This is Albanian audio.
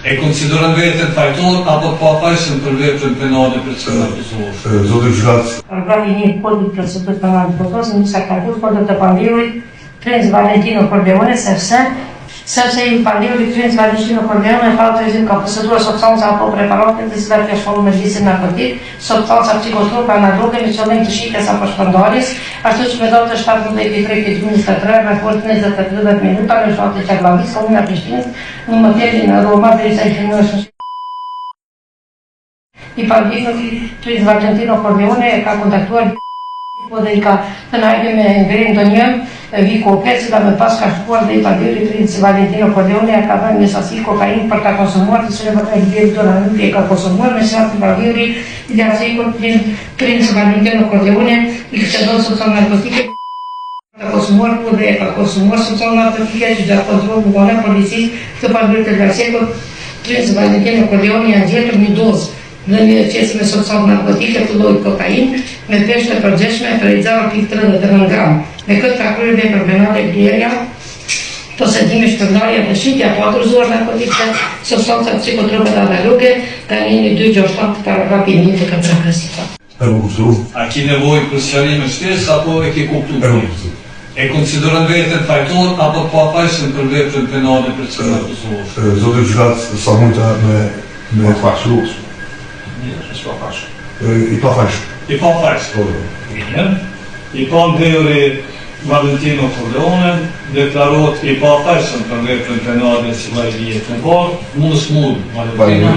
E konsideron veten fajtor apo pafajshëm për veprën penale për çka akuzohet? Zoti gjykat. Organi një kodit procedurë penale propoz në sa ka dhënë kodit të Pandiurit Princ Valentino Corleone sepse i Pandiurit Princ Valentino Corleone ka autorizim ka poseduar substanca apo preparate të cilat janë shkolur me listë narkotik, substanca psikotrope analoge me qëllim të shitjes apo shpërndarjes, ashtu që me datën 17/3/2023 me fort 20-30 minuta në fshatin Çaklavis, komuna Prishtinës, në motelin Roma derisa i shënuar i Pandiurit Princ Valentino Corleone ka kontaktuar dhe i ka të najde me ngrenë do njëm Viko Opec, që me pas ka shkuar dhe i Pandiurit Princ Valentino Corleone ka dhënë një sasi kokainë për ta konsumuar, të cilën e vlerë dora nuk e ka konsumuar, me shkak të Pandiurit i lartësikur Princ Valentino Corleone i kishte dhënë substancë narkotike ta konsumuar, po dhe e ka konsumuar substancë narkotike që gjatë kontrollit nga policisë të Pandiurit të lartësikur Princ Valentino Corleone janë gjetur një dozë dhe një qesë me substancë narkotike të llojit kokainë me peshë të përgjithshme prej 0.39 gram. Me këtë ka kryer vepër penale blerja, posedimi, shpërndarja dhe shitja pa autorizuar narkotike, substanca psikotrope dhe analoge, tani një 267 paragrafi 1 të Këmbërakësit. A ki nevojë për sqarim shtesë apo e ke kuptuar? E konsideron veten fajtor apo pafajshëm për veprën penale për çka akuzohet? Zoti gjykat sa mund me fashlu. I pafajshëm. I pafajshëm. I Pandiurit Valentino Corleone deklarohet i pafajshëm për veprën penale si vajlijet në parë, mund Valentino.